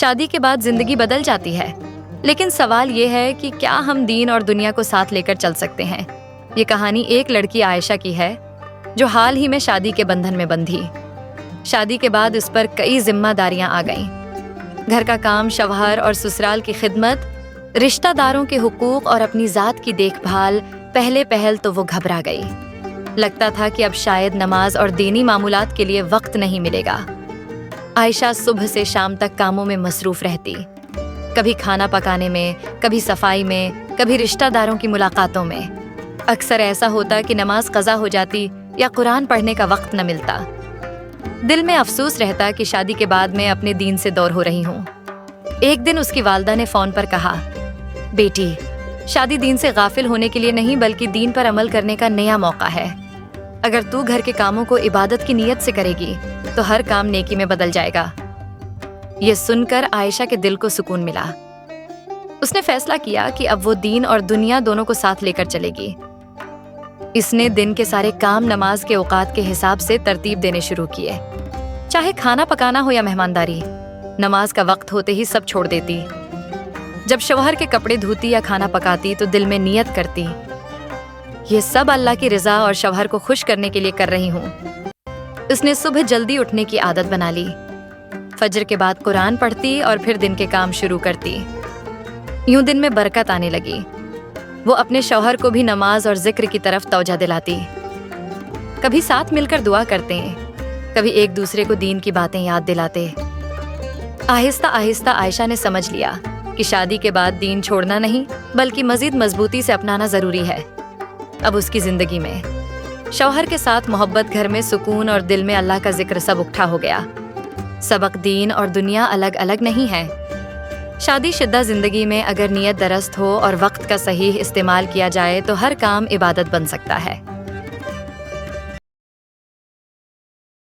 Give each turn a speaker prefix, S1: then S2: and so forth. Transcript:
S1: شادی کے بعد زندگی بدل جاتی ہے، لیکن سوال یہ ہے کہ کیا ہم دین اور دنیا کو ساتھ لے کر چل سکتے ہیں؟ یہ کہانی ایک لڑکی عائشہ کی ہے جو حال ہی میں شادی کے بندھن میں بندھی۔ شادی کے بعد اس پر کئی ذمہ داریاں آ گئیں، گھر کا کام، شوہر اور سسرال کی خدمت، رشتہ داروں کے حقوق اور اپنی ذات کی دیکھ بھال۔ پہلے پہل تو وہ گھبرا گئی، لگتا تھا کہ اب شاید نماز اور دینی معمولات کے لیے وقت نہیں ملے گا۔ عائشہ صبح سے شام تک کاموں میں مصروف رہتی، کبھی کھانا پکانے میں، کبھی صفائی میں، کبھی رشتہ داروں کی ملاقاتوں میں۔ اکثر ایسا ہوتا کہ نماز قضا ہو جاتی یا قرآن پڑھنے کا وقت نہ ملتا۔ دل میں افسوس رہتا کہ شادی کے بعد میں اپنے دین سے دور ہو رہی ہوں۔ ایک دن اس کی والدہ نے فون پر کہا، بیٹی، شادی دین سے غافل ہونے کے لیے نہیں بلکہ دین پر عمل کرنے کا نیا موقع ہے۔ اگر تو گھر کے کاموں کو عبادت کی نیت سے کرے گی تو ہر کام نیکی میں بدل جائے گا۔ یہ سن کر عائشہ کے دل کو سکون ملا۔ اس نے فیصلہ کیا کہ اب وہ دین اور دنیا دونوں کو ساتھ لے کر چلے گی۔ اس نے دن کے سارے کام نماز کے اوقات کے حساب سے ترتیب دینے شروع کیے، چاہے کھانا پکانا ہو یا مہمانداری۔ نماز کا وقت ہوتے ہی سب چھوڑ دیتی۔ جب شوہر کے کپڑے دھوتی یا کھانا پکاتی تو دل میں نیت کرتی، یہ سب اللہ کی رضا اور شوہر کو خوش کرنے کے لیے کر رہی ہوں۔ اس نے صبح جلدی اٹھنے کی عادت بنا لی، فجر کے بعد قرآن پڑھتی اور پھر دن کے کام شروع کرتی۔ یوں دن میں برکت آنے لگی۔ وہ اپنے شوہر کو بھی نماز اور ذکر کی طرف توجہ دلاتی، کبھی ساتھ مل کر دعا کرتے ہیں، کبھی ایک دوسرے کو دین کی باتیں یاد دلاتے۔ آہستہ آہستہ عائشہ نے سمجھ لیا کہ شادی کے بعد دین چھوڑنا نہیں بلکہ مزید مضبوطی سے اپنانا ضروری ہے۔ اب اس کی زندگی میں شوہر کے ساتھ محبت، گھر میں سکون اور دل میں اللہ کا ذکر سب اکٹھا ہو گیا۔ سبق دین اور دنیا الگ الگ نہیں ہے۔ شادی شدہ زندگی میں اگر نیت درست ہو اور وقت کا صحیح استعمال کیا جائے تو ہر کام عبادت بن سکتا ہے۔